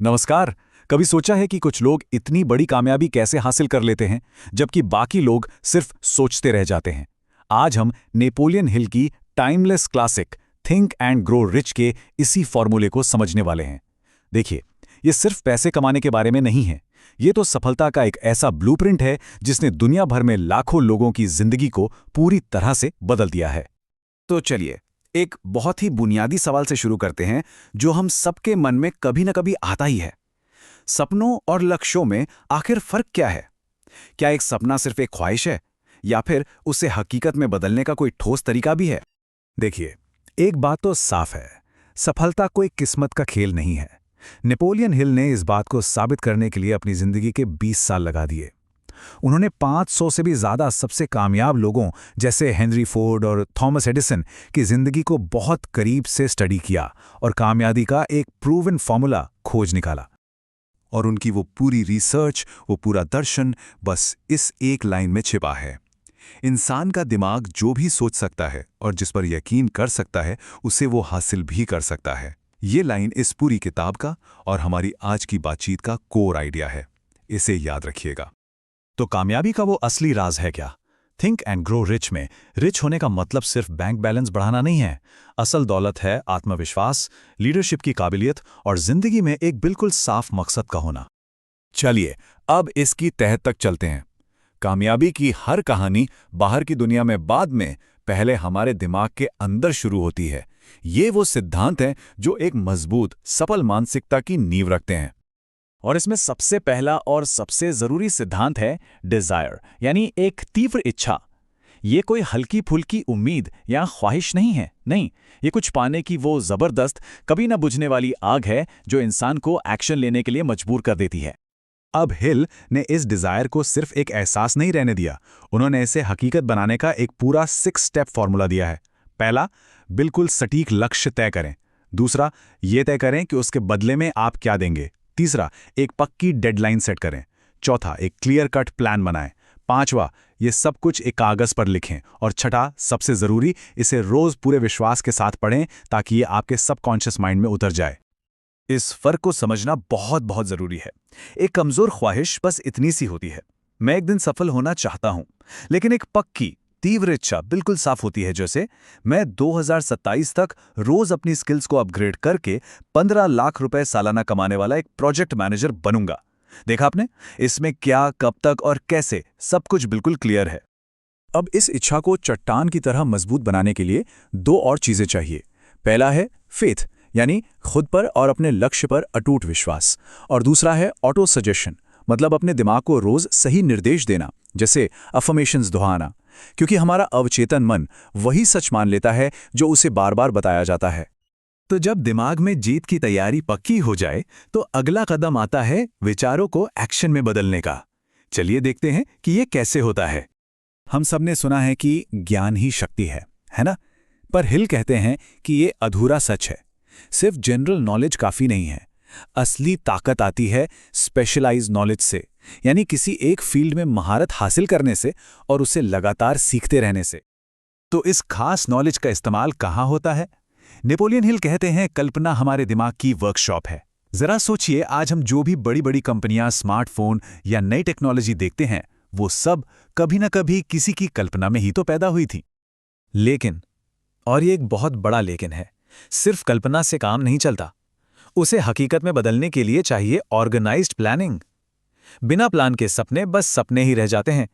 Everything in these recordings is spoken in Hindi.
नमस्कार। कभी सोचा है कि कुछ लोग इतनी बड़ी कामयाबी कैसे हासिल कर लेते हैं जबकि बाकी लोग सिर्फ सोचते रह जाते हैं। आज हम नेपोलियन हिल की timeless classic think and grow rich के इसी फॉर्मूले को समझने वाले हैं। देखिए, ये सिर्फ पैसे कमाने के बारे में नहीं है। ये तो सफलता का एक ऐसा ब्लूप्रिंट है जिसने दुनिया भर में लाखों लोगों की जिंदगी को पूरी तरह से बदल दिया है। तो चलिए, एक बहुत ही बुनियादी सवाल से शुरू करते हैं जो हम सबके मन में कभी न कभी आता ही है। सपनों और लक्ष्यों में आखिर फर्क क्या है? क्या एक सपना सिर्फ एक ख्वाहिश है या फिर उसे हकीकत में बदलने का कोई ठोस तरीका भी है? देखिए, एक बात तो साफ है, सफलता कोई किस्मत का खेल नहीं है। नेपोलियन हिल ने इस बात को साबित करने के लिए अपनी जिंदगी के 20 साल लगा दिए। उन्होंने 500 से भी ज्यादा सबसे कामयाब लोगों जैसे हेनरी फोर्ड और थॉमस एडिसन की जिंदगी को बहुत करीब से स्टडी किया और कामयाबी का एक प्रूवन फॉर्मूला खोज निकाला। और उनकी वो पूरी रिसर्च, वो पूरा दर्शन बस इस एक लाइन में छिपा है। इंसान का दिमाग जो भी सोच सकता है और जिस पर यकीन कर सकता है उसे वो हासिल भी कर सकता है। ये लाइन इस पूरी किताब का और हमारी आज की बातचीत का कोर आइडिया है। इसे याद रखिएगा। तो कामयाबी का वो असली राज है क्या? थिंक एंड ग्रो रिच में रिच होने का मतलब सिर्फ बैंक बैलेंस बढ़ाना नहीं है। असल दौलत है आत्मविश्वास, लीडरशिप की काबिलियत और जिंदगी में एक बिल्कुल साफ मकसद का होना। चलिए, अब इसकी तह तक चलते हैं। कामयाबी की हर कहानी बाहर की दुनिया में बाद में पहले हमारे दिमाग के अंदर शुरू होती है। ये वो सिद्धांत हैं जो एक मजबूत, सफल मानसिकता की नींव रखते हैं। और इसमें सबसे पहला और सबसे जरूरी सिद्धांत है डिजायर, यानी एक तीव्र इच्छा। ये कोई हल्की फुल्की उम्मीद या ख्वाहिश नहीं है। नहीं, ये कुछ पाने की वो जबरदस्त, कभी न बुझने वाली आग है जो इंसान को एक्शन लेने के लिए मजबूर कर देती है। अब हिल ने इस डिजायर को सिर्फ एक एहसास नहीं रहने दिया, उन्होंने इसे हकीकत बनाने का एक पूरा 6 स्टेप फॉर्मूला दिया है। पहला, बिल्कुल सटीक लक्ष्य तय करें। दूसरा, ये तय करें कि उसके बदले में आप क्या देंगे। तीसरा, एक पक्की डेडलाइन सेट करें। चौथा, एक क्लियर कट प्लान बनाएं। पांचवा, ये सब कुछ एक कागज पर लिखें। और छठा, सबसे जरूरी, इसे रोज पूरे विश्वास के साथ पढ़ें ताकि ये आपके सबकॉन्शियस माइंड में उतर जाए। इस फर्क को समझना बहुत बहुत जरूरी है। एक कमजोर ख्वाहिश बस इतनी सी होती है, मैं एक दिन सफल होना चाहता हूं। लेकिन एक पक्की तीव्र इच्छा बिल्कुल साफ होती है, जैसे मैं 2027 तक रोज अपनी स्किल्स को अपग्रेड करके 15 लाख रुपए सालाना कमाने वाला एक प्रोजेक्ट मैनेजर बनूंगा। देखा आपने, इसमें क्या, कब तक और कैसे, सब कुछ बिल्कुल क्लियर है। अब इस इच्छा को चट्टान की तरह मजबूत बनाने के लिए 2 और चीजें चाहिए। पहला है फेथ, यानी खुद पर और अपने लक्ष्य पर अटूट विश्वास। और दूसरा है ऑटो सजेशन, मतलब अपने दिमाग को रोज सही निर्देश देना, जैसे अफर्मेशंस दोहराना, क्योंकि हमारा अवचेतन मन वही सच मान लेता है जो उसे बार बार बताया जाता है। तो जब दिमाग में जीत की तैयारी पक्की हो जाए तो अगला कदम आता है विचारों को एक्शन में बदलने का। चलिए देखते हैं कि ये कैसे होता है। हम सबने सुना है कि ज्ञान ही शक्ति है ना? पर हिल कहते हैं कि ये अधूरा सच है। सिर्फ जनरल नॉलेज काफी नहीं है। असली ताकत आती है स्पेशलाइज्ड नॉलेज से, यानी किसी एक फील्ड में महारत हासिल करने से और उसे लगातार सीखते रहने से। तो इस खास नॉलेज का इस्तेमाल कहाँ होता है? नेपोलियन हिल कहते हैं, कल्पना हमारे दिमाग की वर्कशॉप है। जरा सोचिए, आज हम जो भी बड़ी बड़ी कंपनियां, स्मार्टफोन या नई टेक्नोलॉजी देखते हैं, वो सब कभी न कभी किसी की कल्पना में ही तो पैदा हुई थी। लेकिन, और ये एक बहुत बड़ा लेकिन है, सिर्फ कल्पना से काम नहीं चलता। उसे हकीकत में बदलने के लिए चाहिए ऑर्गेनाइज्ड प्लानिंग। बिना प्लान के सपने बस सपने ही रह जाते हैं।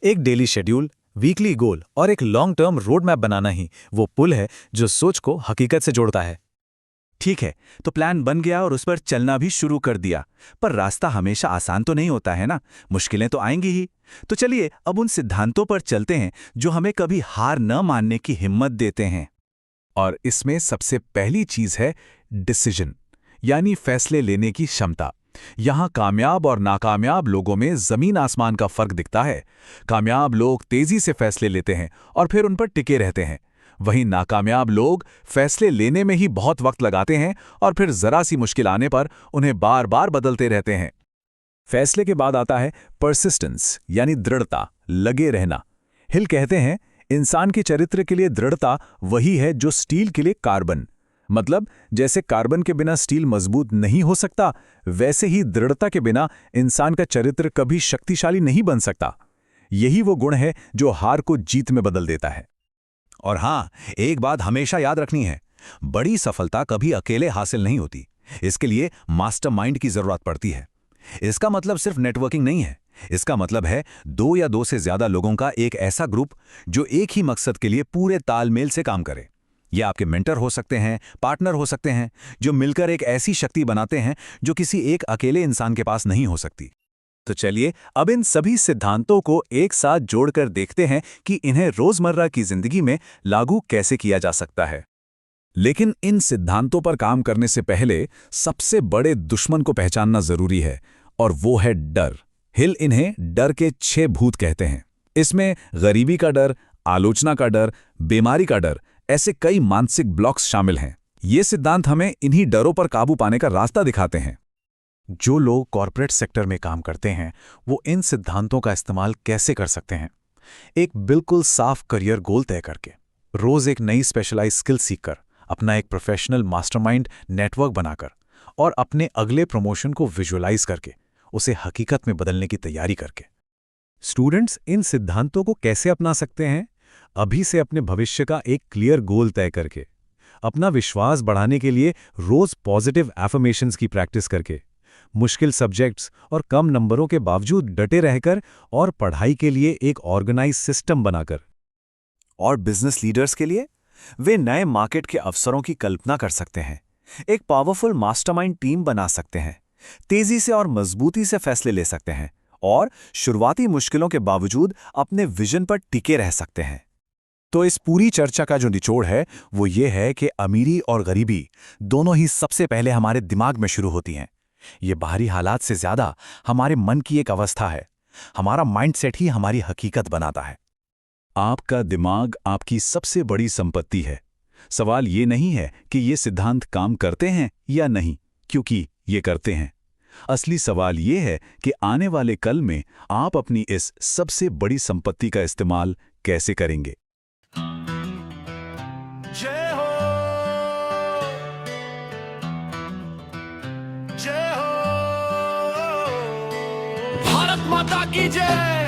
एक डेली शेड्यूल, वीकली गोल और एक लॉन्ग टर्म रोड मैप बनाना ही वो पुल है जो सोच को हकीकत से जोड़ता है। ठीक है, तो प्लान बन गया और उस पर चलना भी शुरू कर दिया, पर रास्ता हमेशा आसान तो नहीं होता है ना, मुश्किलें तो आएंगी ही। तो चलिए अब उन सिद्धांतों पर चलते हैं जो हमें कभी हार न मानने की हिम्मत देते हैं। और इसमें सबसे पहली चीज है डिसीजन, यानी फैसले लेने की क्षमता। यहां कामयाब और नाकामयाब लोगों में जमीन आसमान का फर्क दिखता है। कामयाब लोग तेजी से फैसले लेते हैं और फिर उन पर टिके रहते हैं। वहीं नाकामयाब लोग फैसले लेने में ही बहुत वक्त लगाते हैं और फिर जरा सी मुश्किल आने पर उन्हें बार बार बदलते रहते हैं। फैसले के बाद आता है परसिस्टेंस, यानी दृढ़ता, लगे रहना। हिल कहते हैं, इंसान के चरित्र के लिए दृढ़ता वही है जो स्टील के लिए कार्बन। मतलब जैसे कार्बन के बिना स्टील मजबूत नहीं हो सकता, वैसे ही दृढ़ता के बिना इंसान का चरित्र कभी शक्तिशाली नहीं बन सकता। यही वो गुण है जो हार को जीत में बदल देता है। और हाँ, एक बात हमेशा याद रखनी है, बड़ी सफलता कभी अकेले हासिल नहीं होती। इसके लिए मास्टरमाइंड की जरूरत पड़ती है। इसका मतलब सिर्फ नेटवर्किंग नहीं है, इसका मतलब है 2 या 2 से ज्यादा लोगों का एक ऐसा ग्रुप जो एक ही मकसद के लिए पूरे तालमेल से काम करे। ये आपके मेंटर हो सकते हैं, पार्टनर हो सकते हैं, जो मिलकर एक ऐसी शक्ति बनाते हैं जो किसी एक अकेले इंसान के पास नहीं हो सकती। तो चलिए अब इन सभी सिद्धांतों को एक साथ जोड़कर देखते हैं कि इन्हें रोजमर्रा की जिंदगी में लागू कैसे किया जा सकता है। लेकिन इन सिद्धांतों पर काम करने से पहले सबसे बड़े दुश्मन को पहचानना जरूरी है, और वो है डर। हिल इन्हें डर के 6 भूत कहते हैं। इसमें गरीबी का डर, आलोचना का डर, बीमारी का डर, ऐसे कई मानसिक ब्लॉक्स शामिल हैं। ये सिद्धांत हमें इन्हीं डरों पर काबू पाने का रास्ता दिखाते हैं। जो लोग कॉर्पोरेट सेक्टर में काम करते हैं, वो इन सिद्धांतों का इस्तेमाल कैसे कर सकते हैं? एक बिल्कुल साफ करियर गोल तय करके, रोज एक नई स्पेशलाइज स्किल सीखकर, अपना एक प्रोफेशनल मास्टरमाइंड नेटवर्क बनाकर, और अपने अगले प्रमोशन को विजुअलाइज करके, उसे हकीकत में बदलने की तैयारी करके। स्टूडेंट्स इन सिद्धांतों को कैसे अपना सकते हैं? अभी से अपने भविष्य का एक क्लियर गोल तय करके, अपना विश्वास बढ़ाने के लिए रोज पॉजिटिव एफर्मेशंस की प्रैक्टिस करके, मुश्किल सब्जेक्ट्स और कम नंबरों के बावजूद डटे रहकर, और पढ़ाई के लिए एक ऑर्गेनाइज सिस्टम बनाकर। और बिजनेस लीडर्स के लिए वे नए मार्केट के अवसरों की कल्पना कर सकते हैं, एक पावरफुल मास्टरमाइंड टीम बना सकते हैं, तेजी से और मजबूती से फैसले ले सकते हैं, और शुरुआती मुश्किलों के बावजूद अपने विजन पर टिके रह सकते हैं। तो इस पूरी चर्चा का जो निचोड़ है वो ये है कि अमीरी और गरीबी दोनों ही सबसे पहले हमारे दिमाग में शुरू होती हैं। ये बाहरी हालात से ज्यादा हमारे मन की एक अवस्था है। हमारा माइंडसेट ही हमारी हकीकत बनाता है। आपका दिमाग आपकी सबसे बड़ी संपत्ति है। सवाल ये नहीं है कि ये सिद्धांत काम करते हैं या नहीं, क्योंकि ये करते हैं। असली सवाल ये है कि आने वाले कल में आप अपनी इस सबसे बड़ी संपत्ति का इस्तेमाल कैसे करेंगे। जय हो, जय हो, भारत माता की जय।